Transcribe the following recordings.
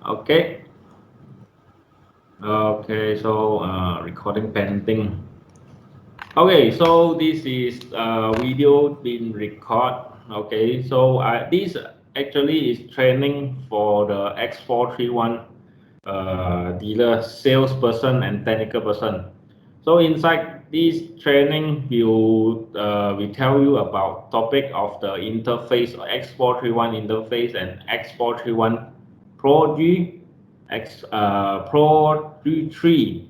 Okay. Okay, so recording pending. Okay, so this is video being recorded. Okay, so this actually is training for the X431 dealer salesperson and technical person. So inside this training, we tell you about topic of the interface X431 interface and X431 Pro G, Pro G3,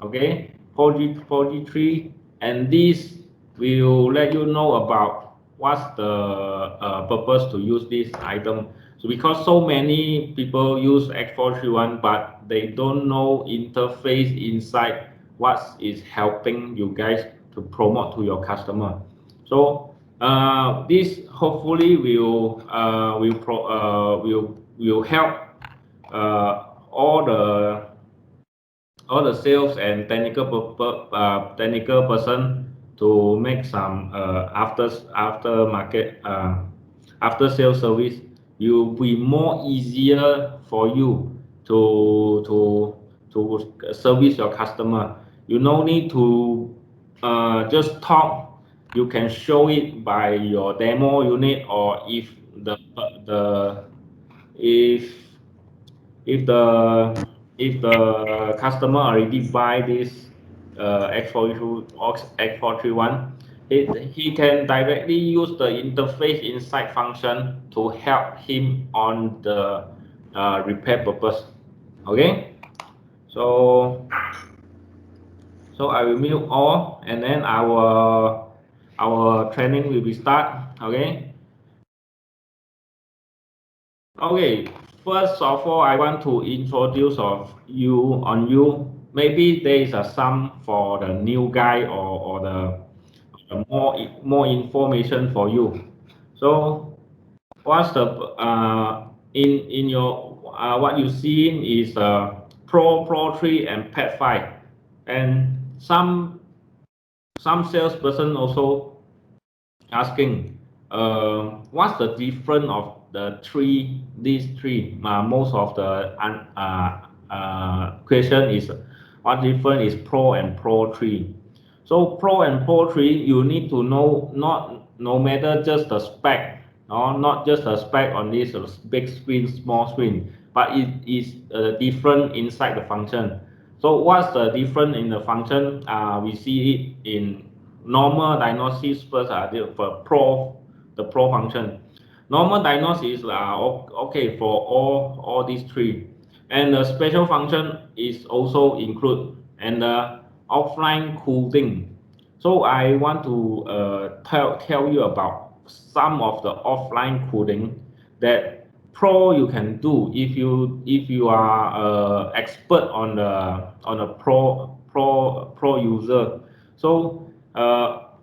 okay, Pro G3, and this will let you know about what's the purpose to use this item. So because so many people use X431, but they don't know interface inside what is helping you guys to promote to your customer. So this hopefully will help all the sales and technical person to make some after market after sales service. It will be more easier for you to service your customer. You no need to just talk. You can show it by your demo unit, or if the if if the if the customer already buy this X42 or X431, he can directly use the interface inside function to help him on the repair purpose. Okay, so I will mute all, and then our training will be start. Okay. Okay, first of all, I want to introduce you. Maybe there is a some for the new guy, or the more information for you. So what's the in your what you see is Pro 3 and Pet 5, and some salesperson also asking what's the difference of these three. Most of the question is what difference is Pro and Pro 3. So Pro and Pro 3, you need to know, not no matter just the spec, or not just the spec on this big screen, small screen, but it is different inside the function. So what's the difference in the function? We see it in normal diagnosis first. The Pro function. Normal diagnosis okay for all these three, and the special function is also include, and the offline cooling. So I want to tell you about some of the offline cooling that Pro you can do if you are expert on the Pro user. So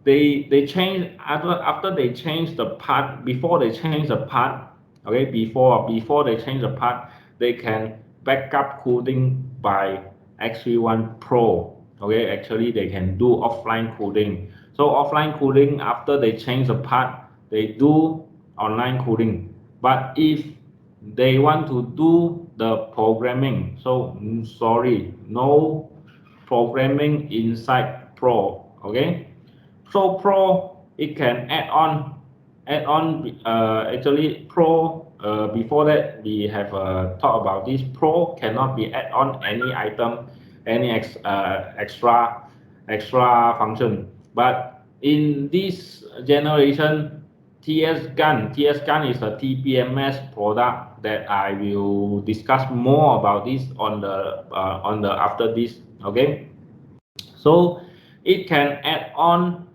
they change after they change the part. Before they change the part, okay, before they change the part, they can backup coding by X31 Pro. Okay, actually they can do offline coding. So offline coding, after they change the part, they do online coding. But if they want to do the programming, so sorry, no programming inside Pro. Okay, so Pro, it can add on actually Pro. Before that, we have talked about this. Pro cannot be add on any item, any extra function. But in this generation, TSGUN is a TPMS product that I will discuss more about this on the after this. Okay, so it can add on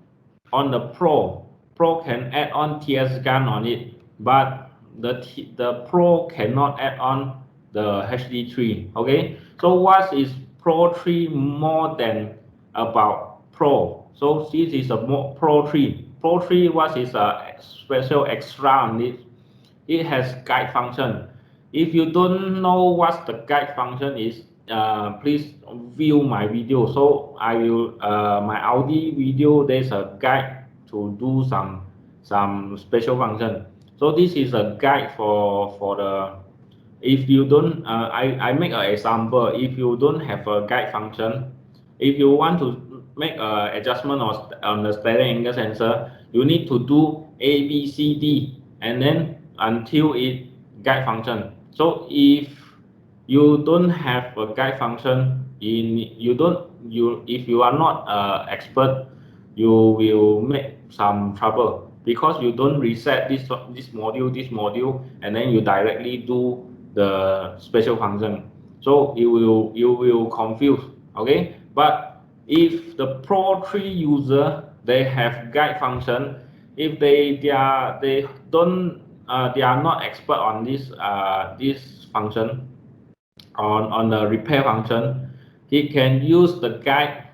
the Pro. Pro can add on TSGUN on it, but the Pro cannot add on the HD3. Okay, so what is Pro 3 more than about Pro? So this is a more Pro 3. Pro 3, what is a special extra on it? It has guide function. If you don't know what the guide function is, please view my video. So I will my Audi video. There's a guide to do some special function. So this is a guide for the if you don't, I make an example. If you don't have a guide function, if you want to make an adjustment on the steering angle sensor, you need to do A, B, C, D, and then until it guide function. So if you don't have a guide function, if you are not expert, you will make some trouble because you don't reset this module, and then you directly do the special function. So you will confuse. Okay, but if the Pro 3 user, they have guide function, if they are not expert on this function, on the repair function, he can use the guide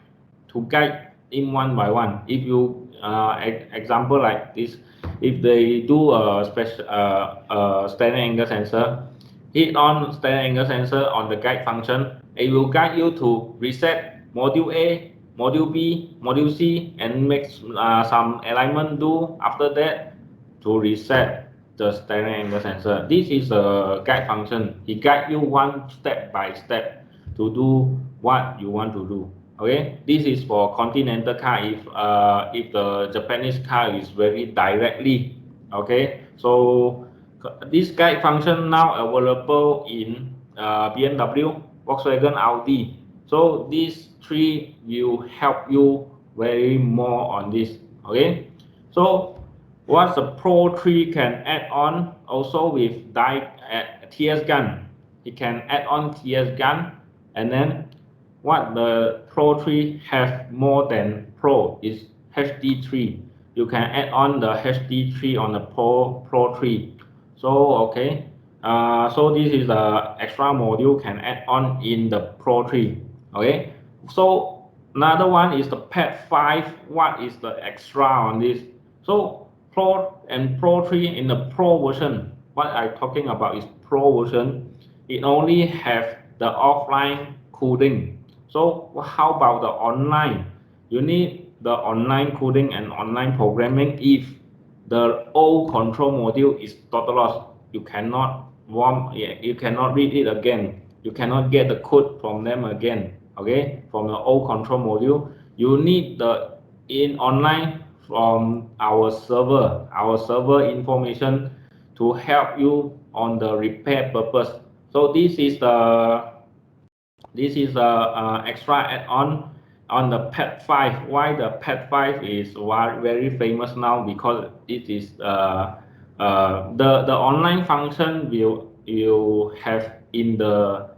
to guide in one by one. If you example like this, if they do a special standard angle sensor, hit on standard angle sensor on the guide function, it will guide you to reset module A, module B, module C, and make some alignment do after that to reset the standard angle sensor. This is a guide function. It guides you one step by step to do what you want to do. Okay, this is for continental car. If the Japanese car is very directly, okay. So this guide function now available in BMW, Volkswagen, Audi. So these three will help you very more on this. Okay, so what the Pro 3 can add on also with TSGUN. It can add on TSGUN, and then what the Pro 3 have more than Pro is HD3. You can add on the HD3 on the Pro 3. So okay, so this is the extra module can add on in the Pro 3. Okay, so another one is the Pad 5. What is the extra on this? So Pro and Pro 3 in the Pro version, what I'm talking about is Pro version. It only have the offline coding. So how about the online? You need the online coding and online programming. If the old control module is total loss, you cannot you cannot read it again. You cannot get the code from them again. Okay, from the old control module, you need the in online from our server information to help you on the repair purpose. So this is the extra add-on the Pad 5. Why the Pad 5 is very famous now? Because it is the online function will have in the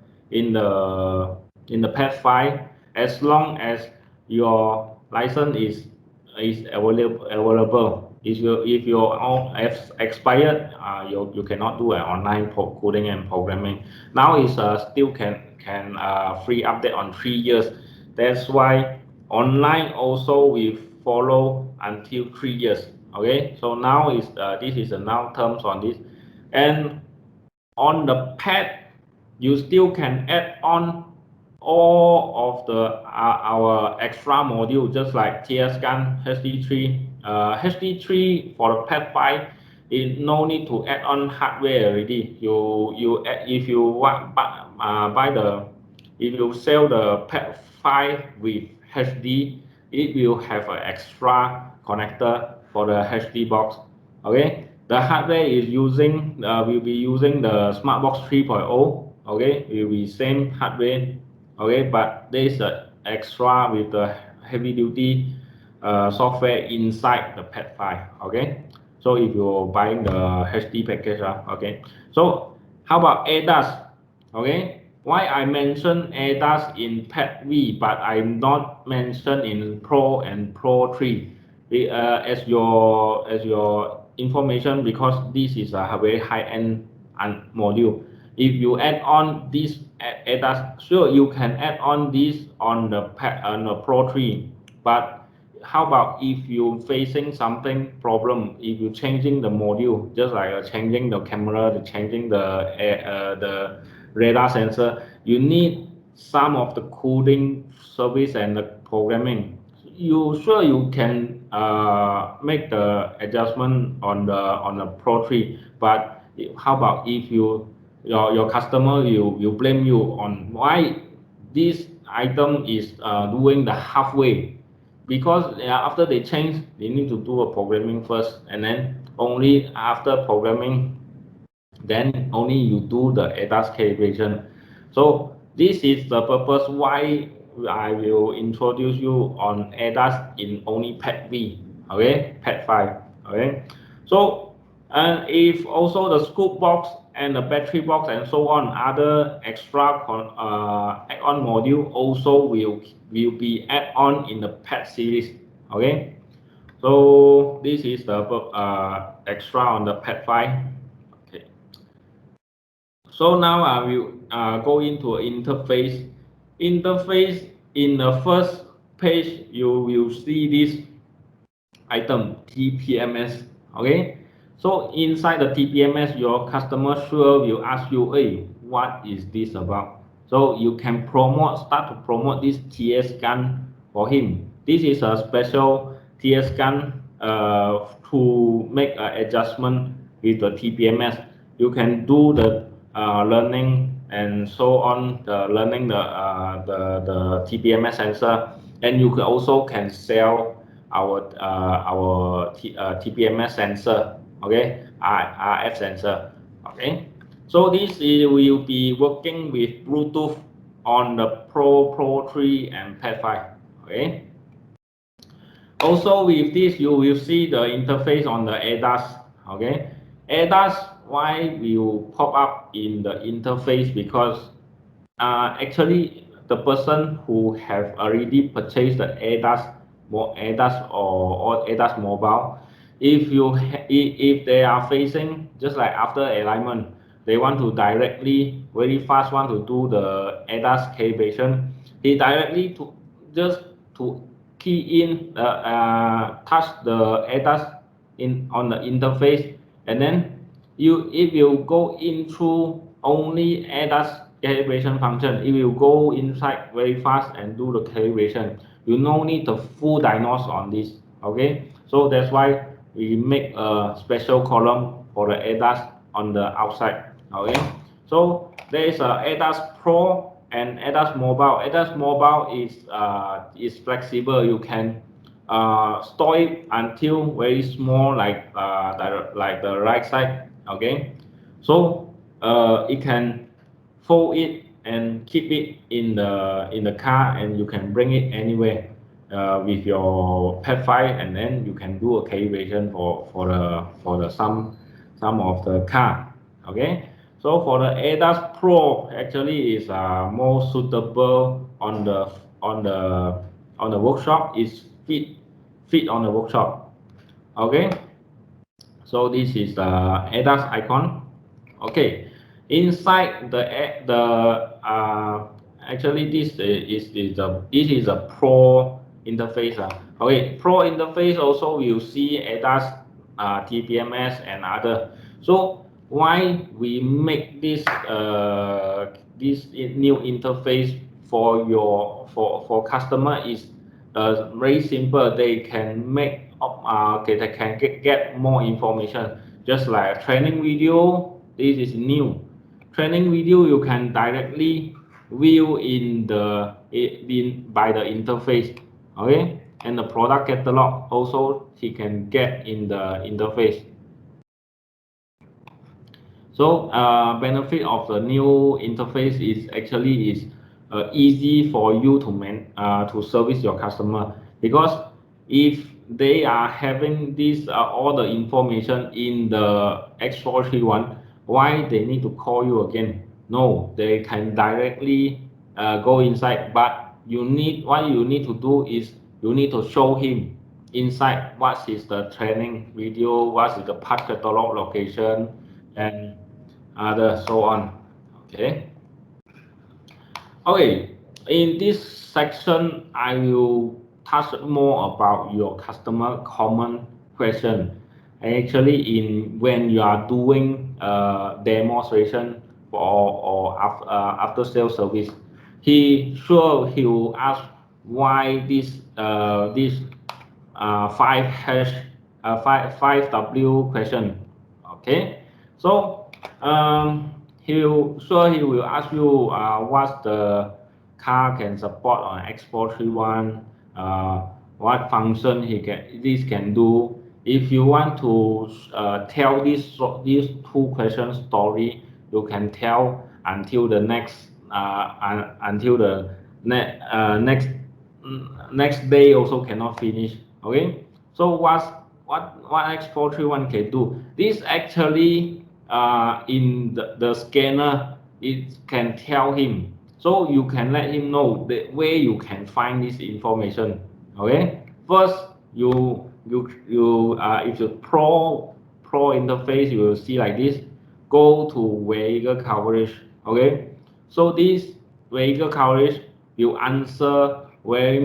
Pad 5 as long as your license is available. If your expired, you cannot do an online coding and programming. Now is still can free update on 3 years. That's why online also will follow until 3 years. Okay, so now is this is the now terms on this, and on the pad you still can add on all of the our extra module, just like TSGUN, HD3. HD3 for the Pad 5, is no need to add on hardware already. If you want if you sell the Pad 5 with HD, it will have an extra connector for the HD box. Okay, the hardware is using will be using the SmartBox 3.0. Okay, will be same hardware. Okay, but there is an extra with the heavy duty software inside the Pad 5. Okay, so if you're buying the HD package, okay. So how about add-ons? Okay, why I mention add-ons in Pad V, but I'm not mention in Pro and Pro 3 as your information, because this is a very high-end module. If you add on this add-ons, sure, you can add on this on the Pro 3, but how about if you facing something problem, if you changing the module, just like changing the camera, changing the radar sensor, you need some of the coding service and the programming. You can make the adjustment on the Pro 3, but how about if you your customer will blame you on why this item is doing the halfway, because after they change, they need to do a programming first, and then only after programming, then only you do the ADAS calibration. So this is the purpose why I will introduce you on ADAS in only Pet V, okay, Pet 5, okay. So if also the scoop box and the battery box and so on, other extra add-on module also will be add-on in the Pet series, okay. So this is the extra on the Pet 5. Okay. So now I will go into interface. Interface, in the first page, you will see this item TPMS. Okay. So inside the TPMS, your customer sure will ask you, hey, what is this about? So you can start to promote this TSGUN for him. This is a special TSGUN to make an adjustment with the TPMS. You can do the learning and so on, learning the TPMS sensor, and you can also sell our TPMS sensor, okay, RF sensor, okay. So this will be working with Bluetooth on the Pro 3 and Pad 5, okay. Also with this, you will see the interface on the ADAS, okay. ADAS, why will pop up in the interface? Because actually the person who have already purchased the ADAS or ADAS mobile, if they are facing just like after alignment, they want to directly very fast want to do the ADAS calibration, he directly to just to key in touch the ADAS in on the interface, and then it will go into only ADAS calibration function. It will go inside very fast and do the calibration. You no need the full diagnose on this, okay. So that's why we make a special column for the ADAS on the outside, okay. So there is a ADAS Pro and ADAS Mobile. ADAS Mobile is flexible. You can store it until very small, like the right side, okay. So it can fold it and keep it in the car, and you can bring it anywhere with your Pet 5, and then you can do a calibration for the some of the car, okay. So for the ADAS Pro, actually is more suitable on the workshop. Is fit on the workshop, okay. So this is the ADAS icon, okay. Inside actually this is a Pro interface, okay. Pro interface also will see ADAS, TPMS and other. So why we make this new interface for for customer is very simple. They can okay, they can get more information, just like a training video. This is new training video. You can directly view by the interface, okay. And the product catalog also he can get in the interface. So benefit of the new interface is actually is easy for you to service your customer, because if they are having this all the information in the X431, why they need to call you again? No, they can directly go inside, but what you need to do is you need to show him inside what is the training video, what is the part catalog location, and other so on, okay. Okay, in this section I will touch more about your customer common question. Actually, in when you are doing demonstration after sales service, he will ask why this 5 W question, okay. So he will ask you what the car can support on X431, what function this can do. If you want to tell these two questions story, you can tell until the next day also cannot finish. Okay, so what X431 can do? This actually in the scanner, it can tell him, so you can let him know the way you can find this information. Okay, first if you pro interface, you will see like this. Go to vehicle coverage. Okay, so this vehicle coverage will answer very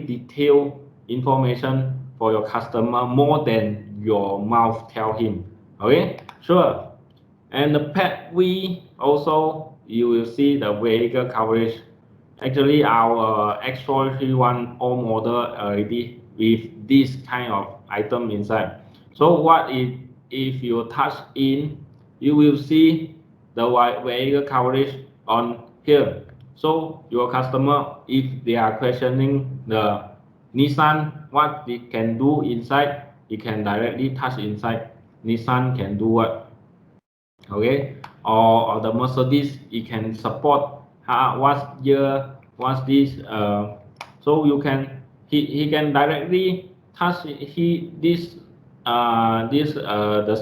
detailed information for your customer, more than your mouth tell him. Okay, sure. And the pet V also, you will see the vehicle coverage. Actually, our X431 all model already with this kind of item inside. So if you touch in, you will see the vehicle coverage on here. So your customer, if they are questioning the Nissan, what it can do inside, it can directly touch inside. Nissan can do what? Okay, or the Mercedes, it can support what year, what's this, so you can he can directly touch the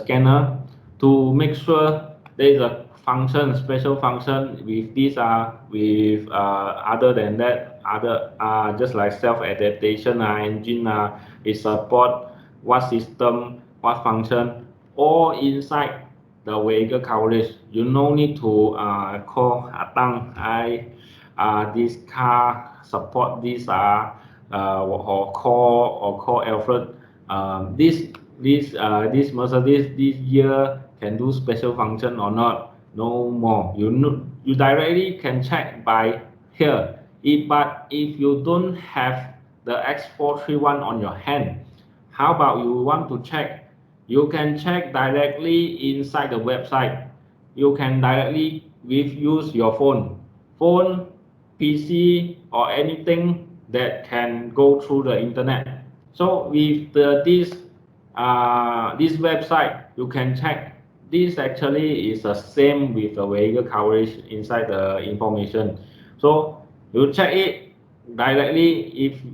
scanner to make sure there is a function, special function with this with other than that, other just like self adaptation engine it support what system, what function, all inside the vehicle coverage. You no need to call Atang. This car support this or call Alfred. This Mercedes this year can do special function or not. No more. You directly can check by here. But if you don't have the X431 on your hand, how about you want to check? You can check directly inside the website. You can directly use your phone, PC, or anything that can go through the internet. So with this website, you can check. This actually is the same with the vehicle coverage inside the information. So you check it directly.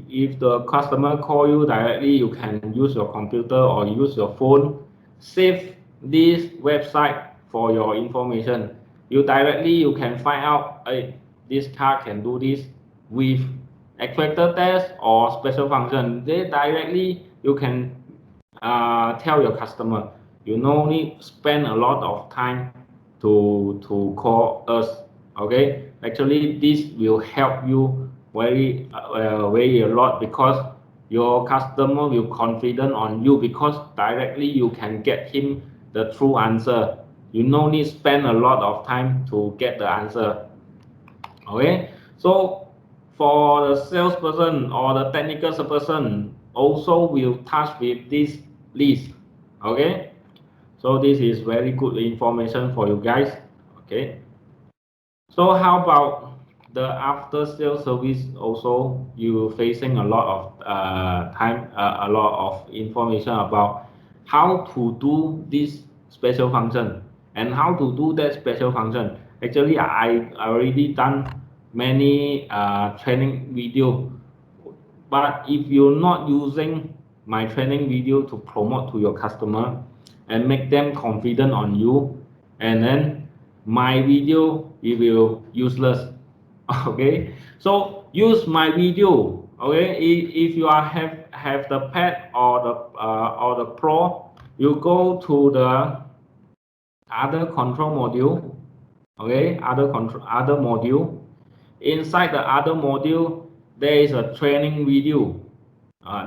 If the customer call you directly, you can use your computer or use your phone, save this website for your information. You can find out, hey, this car can do this with X-factor test or special function. They directly you can tell your customer. You no need spend a lot of time to call us. Okay, actually this will help you very a lot, because your customer will confident on you, because directly you can get him the true answer. You no need spend a lot of time to get the answer. Okay, so for the salesperson or the technical person also will touch with this list. Okay, so this is very good information for you guys. Okay, so how about the after sales service? Also, you facing a lot of a lot of information about how to do this special function and how to do that special function. Actually, I already done many training video, but if you're not using my training video to promote to your customer and make them confident on you, and then my video it will useless. Okay, so use my video. Okay, if you have the pad or the pro, you go to the other control module. Okay, other module. Inside the other module, there is a training video.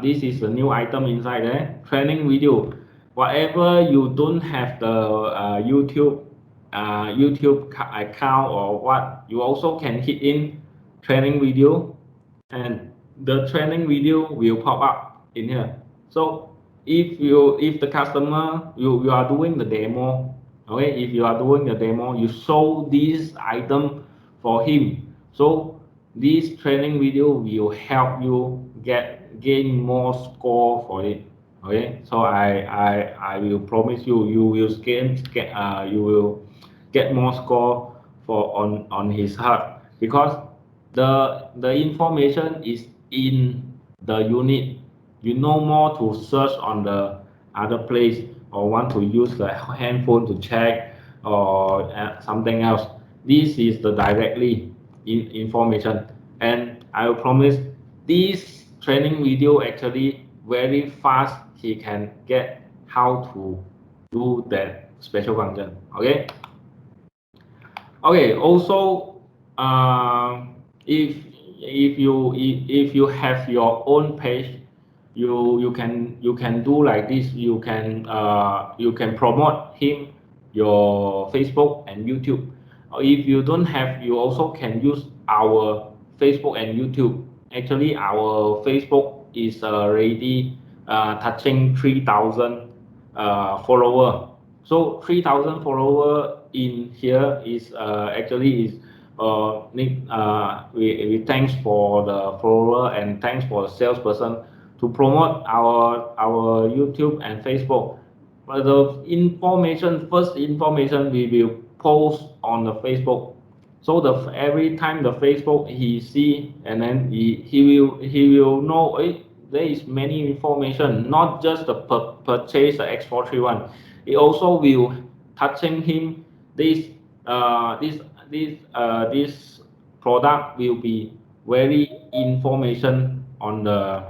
This is a new item inside there. Training video. Whatever you don't have the YouTube account or what, you also can hit in training video, and the training video will pop up in here. So if the customer you are doing the demo, Okay, if you are doing the demo, you show this item for him. So this training video will help you gain more score for it. Okay, so I will promise you, you will you will get more score for on his heart, because the information is in the unit. You no more to search on the other place, or want to use the handphone to check, or something else. This is the directly information, and I will promise this training video actually very fast. He can get how to do that special function. Okay. Okay. Also, if if you have your own page, you can do like this. You can promote him your Facebook and YouTube. If you don't have, you also can use our Facebook and YouTube. Actually, our Facebook is already touching 3,000 follower. So 3,000 follower in here is actually is we thanks for the follower, and thanks for the salesperson to promote our YouTube and Facebook. But the information, first information we will post on the Facebook. So the every time the Facebook he see, and then he will know, there is many information, not just the purchase the X431. It also will touching him, this uh, this this product will be very information on the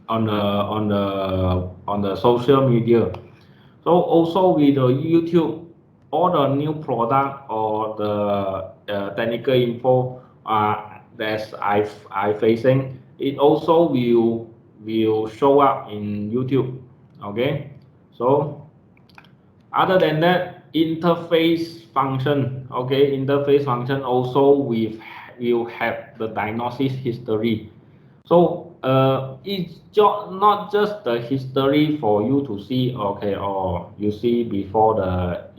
on the social media. So also with the YouTube, all the new product or the technical info that I facing, it also will show up in YouTube. Okay, so other than that, interface function. Okay, interface function also will have the diagnosis history. So it's not just the history for you to see, okay, or you see before the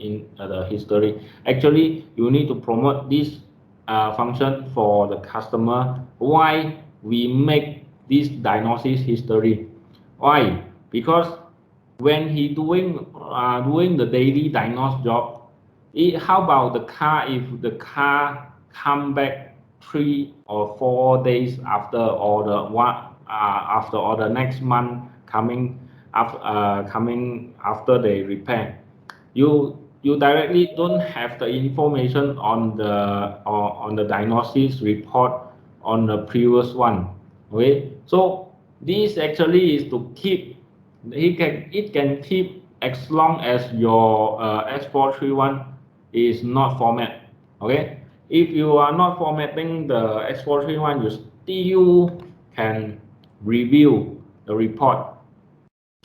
history. Actually, you need to promote this function for the customer. Why we make this diagnosis history? Why? Because when he doing the daily diagnose job, how about the car, if the car come back 3 or 4 days after, or the one after, or the next month coming after they repair, you directly don't have the information on the diagnosis report on the previous one. Okay, so this actually is to keep, it can keep as long as your X431 is not format. Okay, if you are not formatting the X431, you still can review the report.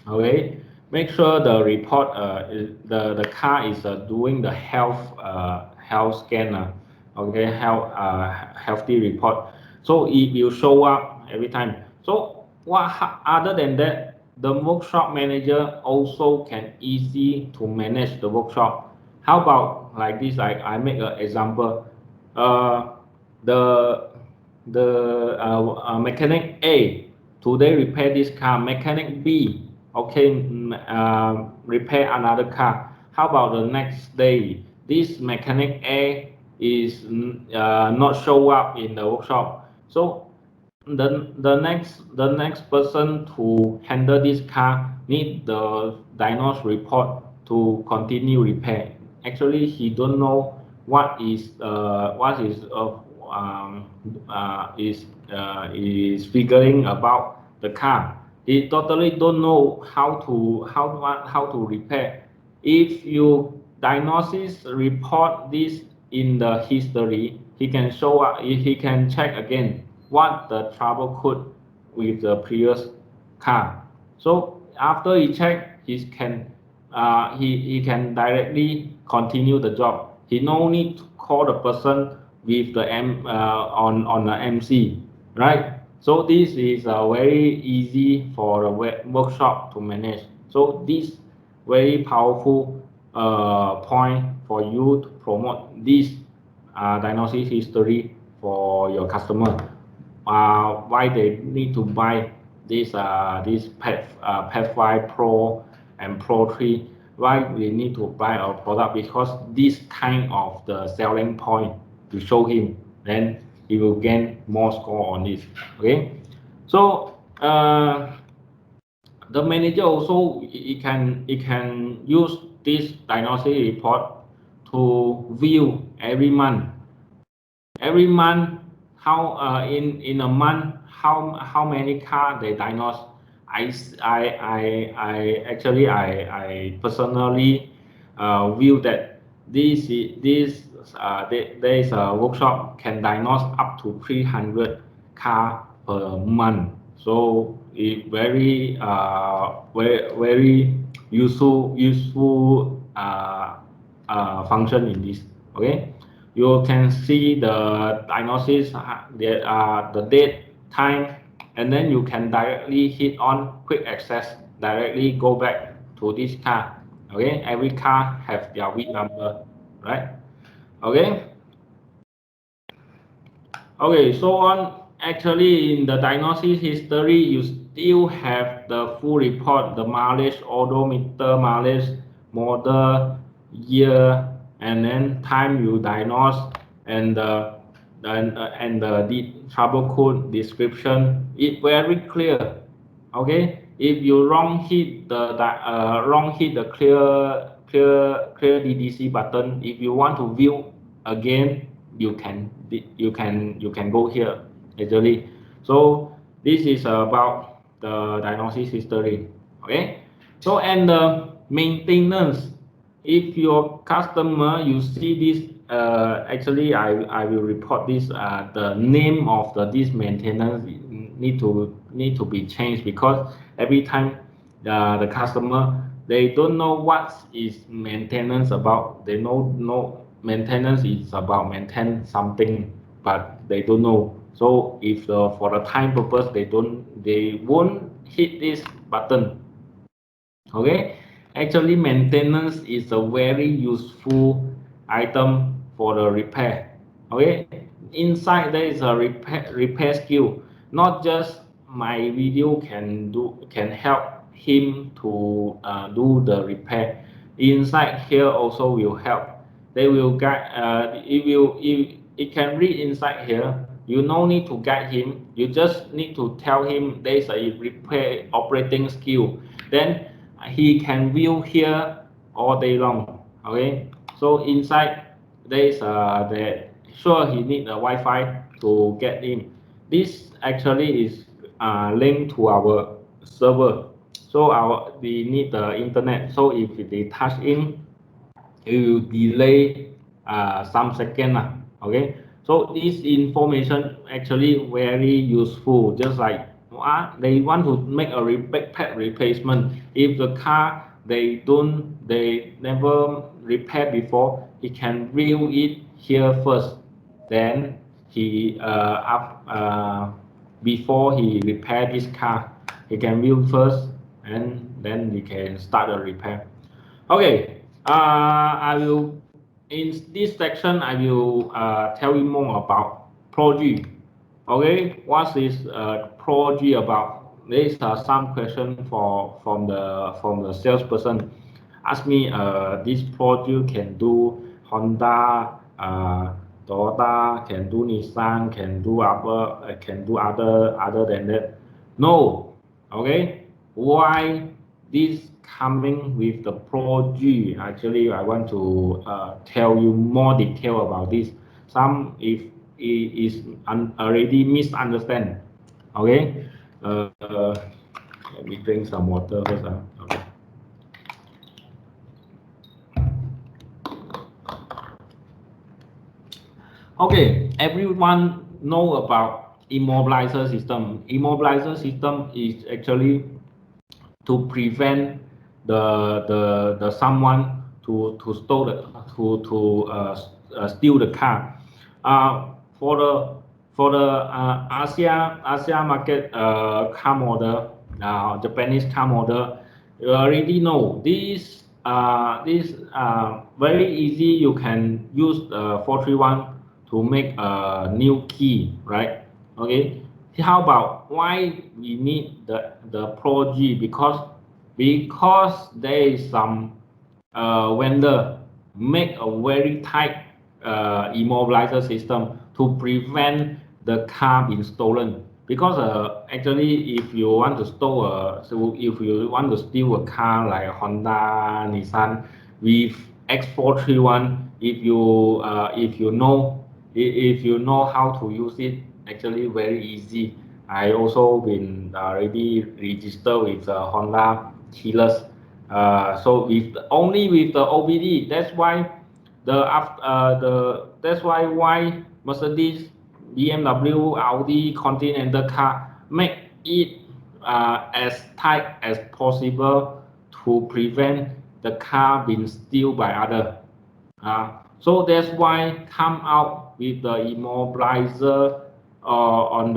Okay, make sure the report the car is doing the health scanner. Okay, healthy report, so it will show up every time. So what other than that, the workshop manager also can easy to manage the workshop. How about like this? I make an example. uh, the mechanic A today repair this car. Mechanic B, okay, repair another car. How about the next day? This mechanic A is not show up in the workshop. So the next person to handle this car need the diagnose report to continue repair. Actually, he don't know what um, is figuring about the car. He totally don't know how to repair. If you diagnosis report this in the history, he can show up. He can check again what the trouble code with the previous car. So after he check, he can directly continue the job. He no need to call the person with the on the MC, right? So this is very easy for the workshop to manage. So this very powerful point for you to promote this diagnosis history for your customer. Why they need to buy this PET5 Pro and Pro 3? Why we need to buy our product? Because this kind of the selling point to show him, then he will gain more score on this. Okay, so the manager also it can use this diagnostic report to view every month how in a month how many car they diagnose. I actually I personally view that there is a workshop can diagnose up to 300 car per month, so it very useful function in this. Okay, you can see the diagnosis, the date, time, and then you can directly hit on quick access, directly go back to this car. Okay, every car have their VIN number, right? Okay. Okay, so on actually in the diagnosis history, you still have the full report, the mileage, odometer mileage, model, year, and then time you diagnose, and the trouble code description. It very clear. Okay, if you wrong hit the clear DDC button, if you want to view again, you can go here actually. So this is about the diagnosis history. Okay, so and the maintenance, if your customer you see this actually I will report this the name of this maintenance need to be changed, because every time the customer they don't know what is maintenance about. They know maintenance is about maintain something, but they don't know. So if for the time purpose they won't hit this button. Okay, actually maintenance is a very useful item for the repair. Okay, inside there is a repair skill. Not just my video can help him to do the repair. Inside here also will help. They will guide. It can read inside here. You no need to guide him. You just need to tell him there is a repair operating skill. Then he can view here all day long. Okay, so inside there is sure he need a Wi-Fi to get in. This actually is linked to our server, so we need the internet. So if they touch in, it will delay some second. Okay, so this information actually very useful. Just like they want to make a pet replacement. If the car they never repair before, he can view it here first. Then he before he repair this car, he can view first, and then he can start the repair. Okay, I will in this section I will tell you more about Pro G. Okay, what is Pro G about? These are some questions from the salesperson. Ask me this Pro G can do Honda, Toyota, can do Nissan, can do other than that. No, okay. Why this coming with the Pro G? Actually, I want to tell you more detail about this. Some if it is already misunderstand. Okay, let me drink some water first. Okay. Okay, everyone know about immobilizer system. Immobilizer system is actually to prevent the someone to steal steal the car. For the Asia market car model, Japanese car model, you already know this this very easy. You can use the 431 to make a new key, right? Okay. How about why we need the Pro G? Because there is some vendor make a very tight immobilizer system to prevent the car being stolen. Because actually, if you want to so if you want to steal a car like Honda, Nissan with X431, if you know how to use it, actually very easy. I also been already registered with Honda keyless. So only with the OBD, that's why that's why Mercedes, BMW, Audi, Continental car make it as tight as possible to prevent the car being stolen by other. So that's why come out with the immobilizer on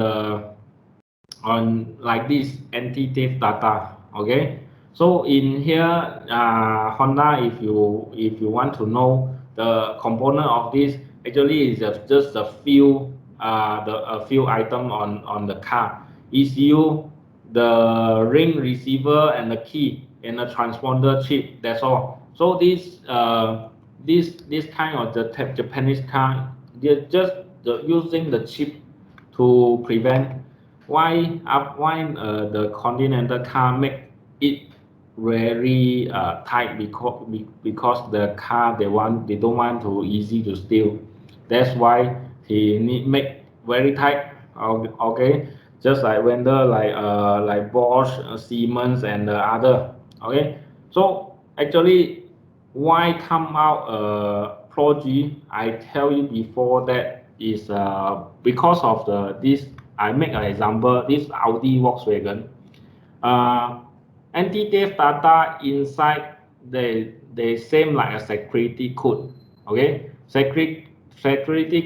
like this anti-theft data. Okay, so in here Honda, if you want to know the component of this, actually is just a few a few item on the car. ECU, the ring receiver and the key and the transponder chip, that's all. So this kind of the Japanese car, they're just using the chip to prevent. Why the Continental car make it very tight? Because the car they don't want to easy to steal. That's why he need make very tight. Okay, just like vendor like Bosch, Siemens and the other. Okay, so actually why come out Pro G? I tell you before that is because of this. I make an example. This Audi Volkswagen, uh, anti-theft data inside they same like a security code. Okay, security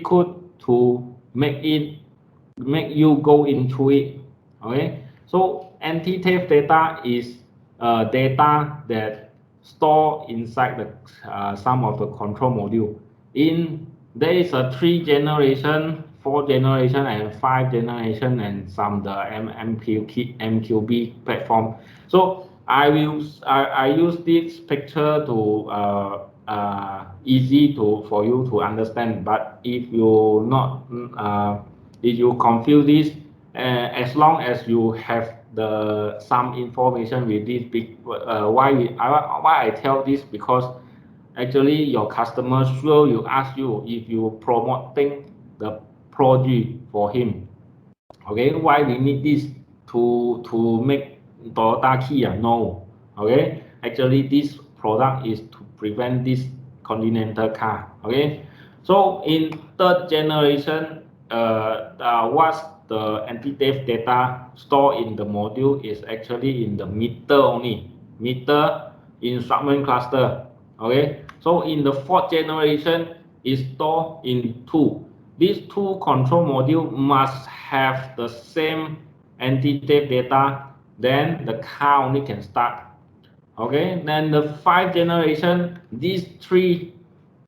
code to make you go into it. Okay, so anti-theft data is data that store inside the some of the control module. In there is a 3 generation, 4 generation, and 5 generation, and some the MQB platform. So I use this picture to easy to for you to understand. But if you not if you confuse this, as long as you have the some information with this big why I tell this, because actually your customer sure you ask you if you promoting the product for him. Okay, why we need this to make Toyota Kia? No. Okay, actually this product is to prevent this Continental car. Okay, so in third generation, what's the anti-theft data stored in the module is actually in the meter only, meter instrument cluster. Okay, so in the fourth generation is stored in two. These two control module must have the same anti-theft data, then the car only can start. Okay, then the 5th generation, these three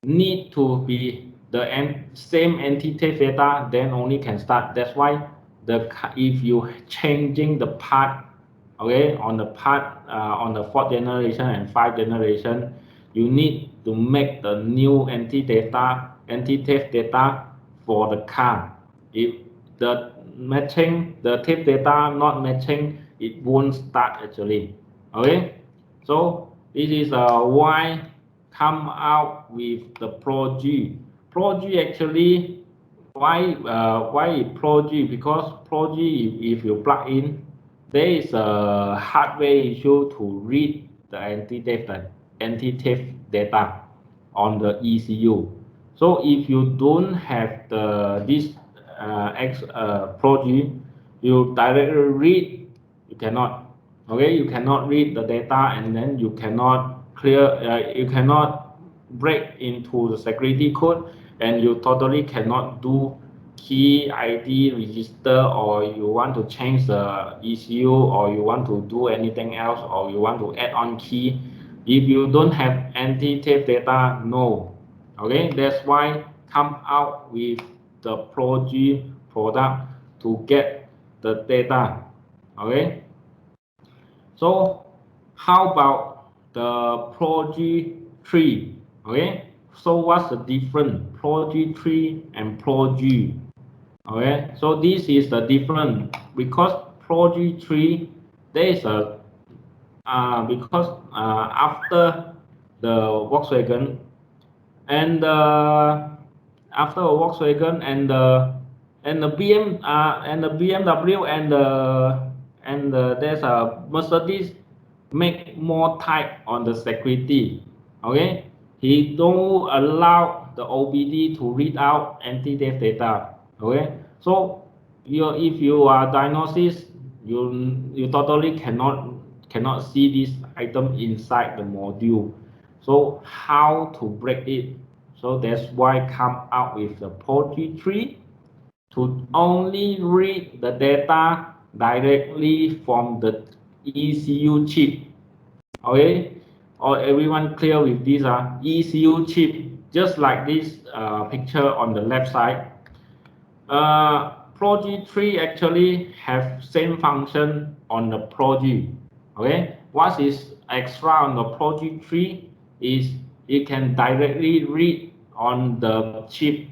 need to be the same anti-theft data, then only can start. That's why if you changing the part, okay, on the part on the 4th generation and 5th generation, you need to make the new anti-theft data for the car. If the theft data not matching, it won't start actually. Okay, so this is why come out with the Pro G. Pro G actually, why Pro G? Because Pro G, if you plug in, there is a hardware issue to read the anti-theft data on the ECU. So if you don't have this Pro G, you directly read, you cannot. Okay, you cannot read the data, and then you cannot you cannot break into the security code, and you totally cannot do key ID register, or you want to change the ECU, or you want to do anything else, or you want to add on key If you don't have anti-theft data, no. Okay, that's why come out with the Pro G product to get the data. Okay, so how about the Pro G3? Okay, so what's the difference Pro G3 and Pro G? Okay, so this is the difference because Pro G3 there is a because after the Volkswagen and after Volkswagen and the BMW and there's a Mercedes make more tight on the security. Okay, he don't allow the OBD to read out anti-theft data. Okay, so if you are diagnosis, you totally cannot see this item inside the module. So how to break it? So that's why come out with the Pro G3 to only read the data directly from the ECU chip. Okay, or everyone clear with this? ECU chip, just like this picture on the left side. Pro G3 actually have same function on the Pro G. Okay, what is extra on the Pro G3 is it can directly read on the chip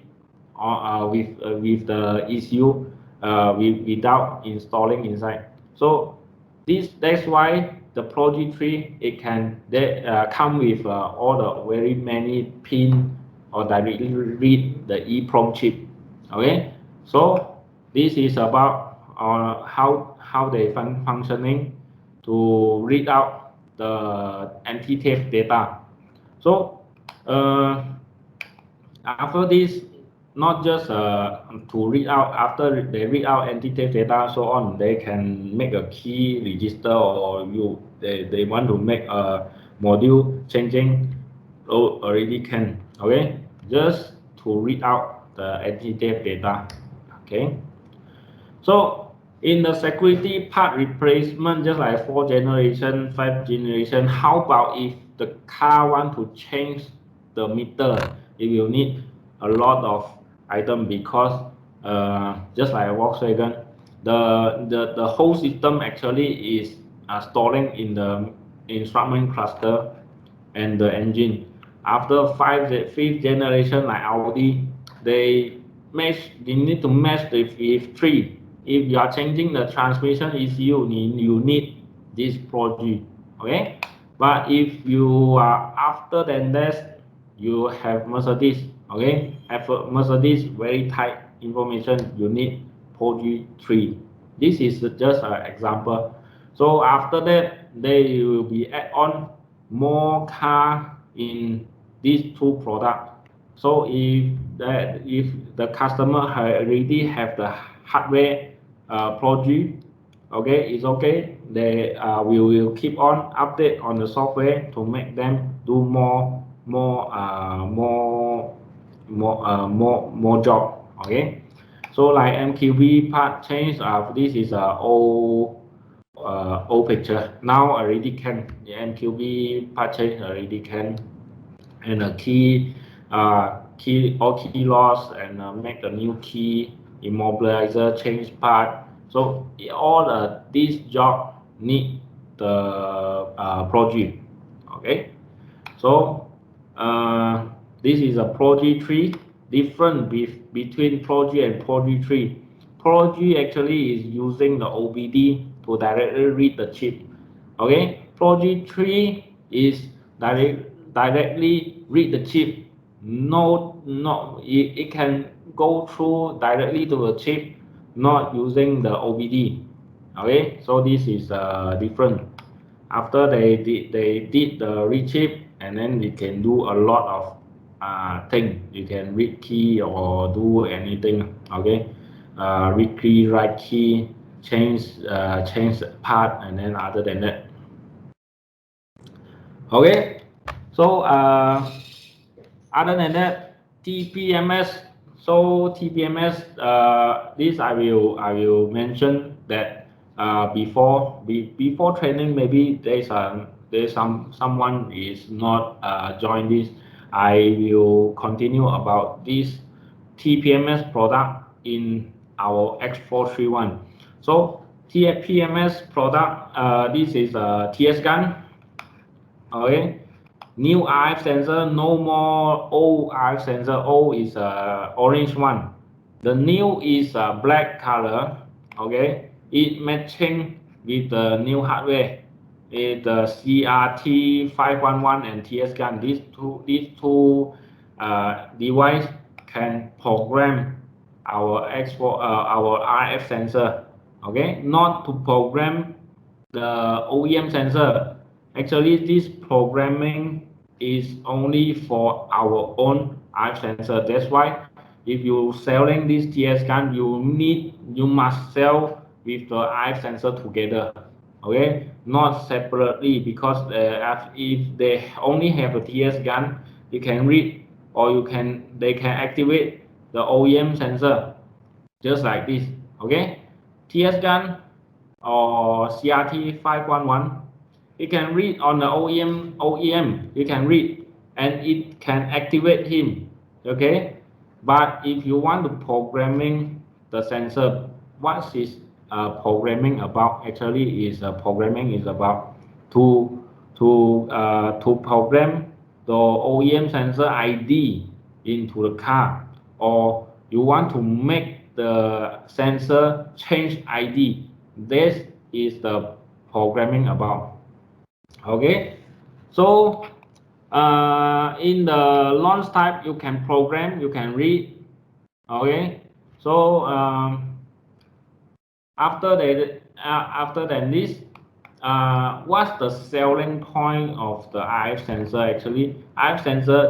with the ECU without installing inside. So that's why the Pro G3 it can come with all the very many pin or directly read the EEPROG chip. Okay, so this is about how they functioning to read out the anti-theft data. So after this, not just to read out, after they read out anti-theft data so on, they can make a key register or they want to make a module changing, already can. Okay, just to read out the anti-theft data. Okay, so in the security part replacement, just like 4th generation, 5th generation, how about if the car want to change the meter? It will need a lot of item because just like Volkswagen, the whole system actually is storing in the instrument cluster and the engine. After 5th generation like Audi, they need to match with 3. If you are changing the transmission ECU, you need this Pro G. Okay, but if you are after than that, you have Mercedes. Okay, have Mercedes very tight information, you need Pro G3. This is just an example. So after that, they will be add on more car in these two products. So if the customer already have the hardware Pro G, okay, it's okay. They will keep on update on the software to make them do more job. Okay, so like MQB part change. This is a old picture. Now already can the MQB part change already can, and a key all key loss and make a new key immobilizer change part. So all these job need the Pro G. Okay, so this is a Pro G3. Different between Pro G and Pro G3. Pro G actually is using the OBD to directly read the chip. Okay, Pro G3 is directly read the chip. It can go through directly to the chip, not using the OBD. Okay, so this is different. After they did the read chip, and then we can do a lot of things. You can read key or do anything. Okay, read key, write key, change part, and then other than that. Okay, so other than that, TPMS. So TPMS, this I will mention that before training, maybe there's someone is not join this, I will continue about this TPMS product in our X431. So TPMS product, this is a TSGUN. Okay, new RF sensor, no more old RF sensor. Old is orange one. The new is black color. Okay, it matching with the new hardware. It the CRT511 and TSGUN. These two device can program our our RF sensor. Okay, not to program the OEM sensor. Actually, this programming is only for our own RF sensor. That's why if you selling this TSGUN, you must sell with the RF sensor together. Okay, not separately, because if they only have a TSGUN, you can read, or they can activate the OEM sensor just like this. Okay, TSGUN or CRT511, it can read on the OEM, you can read and it can activate him. Okay, but if you want to programming the sensor, what is programming about? Actually, is programming is about to program the OEM sensor ID into the car, or you want to make the sensor change ID. This is the programming about. Okay, so in the launch type, you can program, you can read. Okay, so after that this, what's the selling point of the RF sensor? Actually,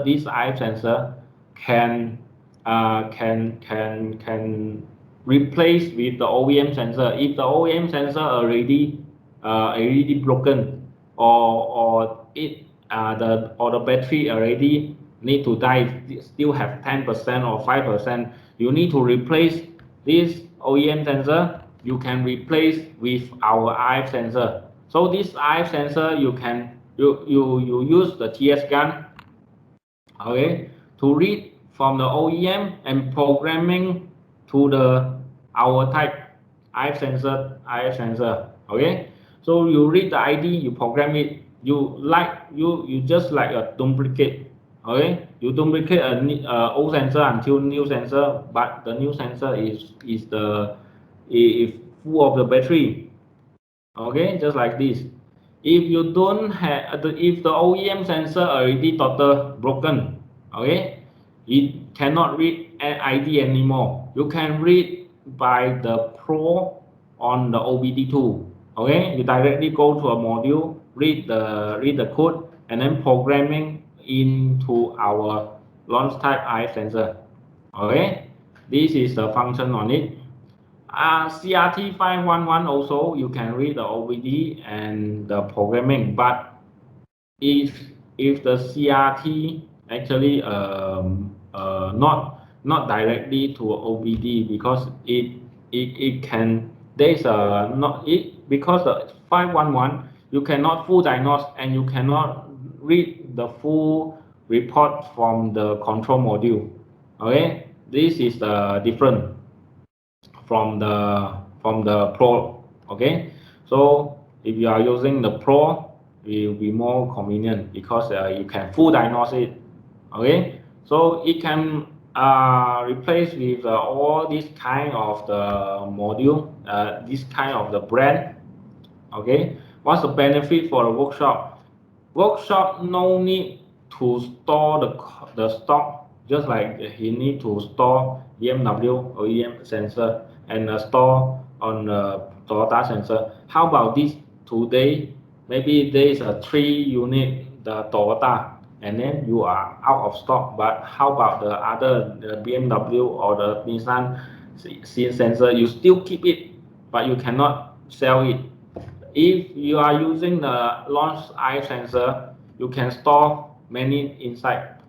this RF sensor can replace with the OEM sensor. If the OEM sensor already broken, or the battery already need to die, still have 10% or 5%, you need to replace this OEM sensor. You can replace with our RF sensor. So this RF sensor, you use the TSGUN, okay, to read from the OEM and programming to our type RF sensor. Okay, so you read the ID, you program it. You just like a duplicate. Okay, you duplicate a old sensor until new sensor, but the new sensor is full of the battery. Okay, just like this. If you don't have if the OEM sensor already total broken, okay, it cannot read an ID anymore. You can read by the Pro on the OBD2. Okay, you directly go to a module, read the code, and then programming into our launch type RF sensor. Okay, this is the function on it. CRT511 also, you can read the OBD and the programming, but if the CRT actually not directly to OBD, because it can, there's a not it, because the 511 you cannot full diagnose and you cannot read the full report from the control module. Okay, this is the different from the Pro. Okay, so if you are using the Pro, it will be more convenient, because you can full diagnose it. Okay, so it can replace with all this kind of the module, this kind of the brand. Okay, what's the benefit for the workshop? Workshop no need to store the stock, just like he need to store BMW OEM sensor and store on the Toyota sensor. How about this? Today, maybe there is a 3 unit the Toyota, and then you are out of stock. But how about the other, the BMW or the Nissan sensor? You still keep it, but you cannot sell it. If you are using the launch RF sensor, you can store many inside.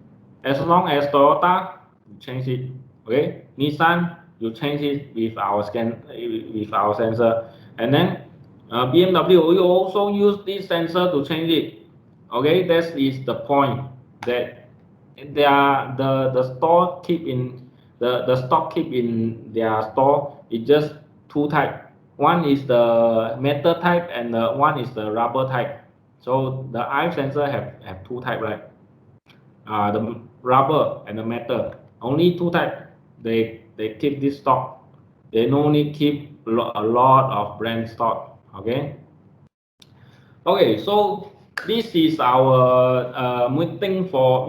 As long as Toyota, you change it. Okay, Nissan, you change it with our sensor, and then BMW, you also use this sensor to change it. Okay, that is the point that the store keep in the stock keep in their store is just two type. One is the metal type and the one is the rubber type. So the eye sensor have two type, right? The rubber and the metal. Only two type. They keep this stock. They no need keep a lot of brand stock. Okay. Okay, so this is our meeting for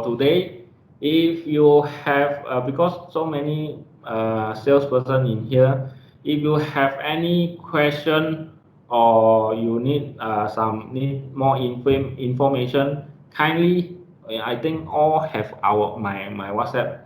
today. If you have because so many salesperson in here, if you have any question or you need need more information, kindly I think all have my WhatsApp.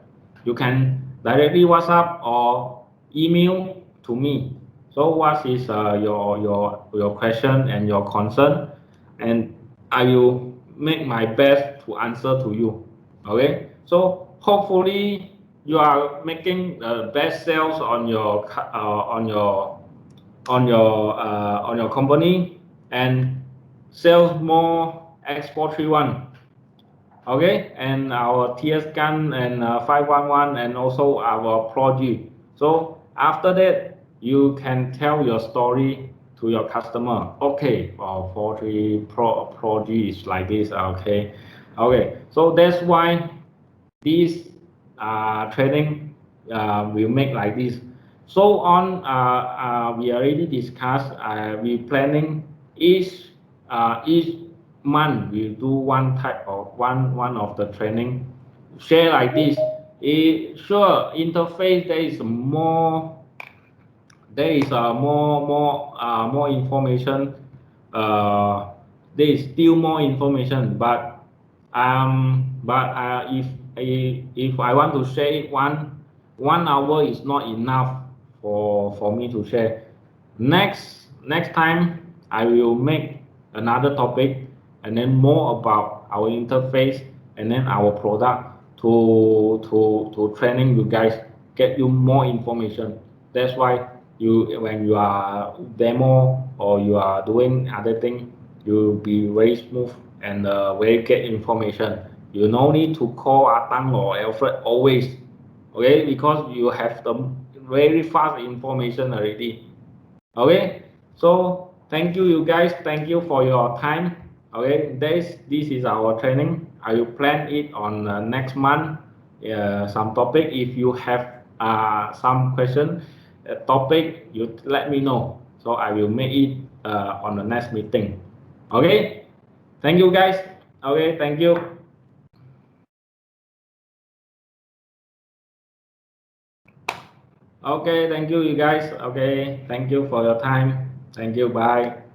You can directly WhatsApp or email to me. So what is your question and your concern, and I will make my best to answer to you. Okay. So hopefully you are making best sales on your on your company and sales more X431. Okay, and our TSGUN and 511 and also our Pro G. So after that, you can tell your story to your customer. Okay, for 43 Pro G is like this. Okay, okay. So that's why this training will make like this. So on, we already discussed. We planning each month we do one type of one of the training. Share like this. Sure, interface there is more information. Uh, there is still more information, if I want to share it, 1 hour is not enough for me to share. Next time I will make another topic and then more about our interface and then our product to training you guys, get you more information. That's why you when you are demo or you are doing other thing, you'll be very smooth and very get information. You no need to call Atang or Alfred always, okay? Because you have the very fast information already. Okay, so thank you, you guys. Thank you for your time. Okay, this is our training. I will plan it on next month. Some topic. If you have some question, topic, you let me know. So I will make it on the next meeting. Okay, thank you, guys. Okay, thank you. Okay, thank you, you guys. Okay, thank you for your time. Thank you. Bye.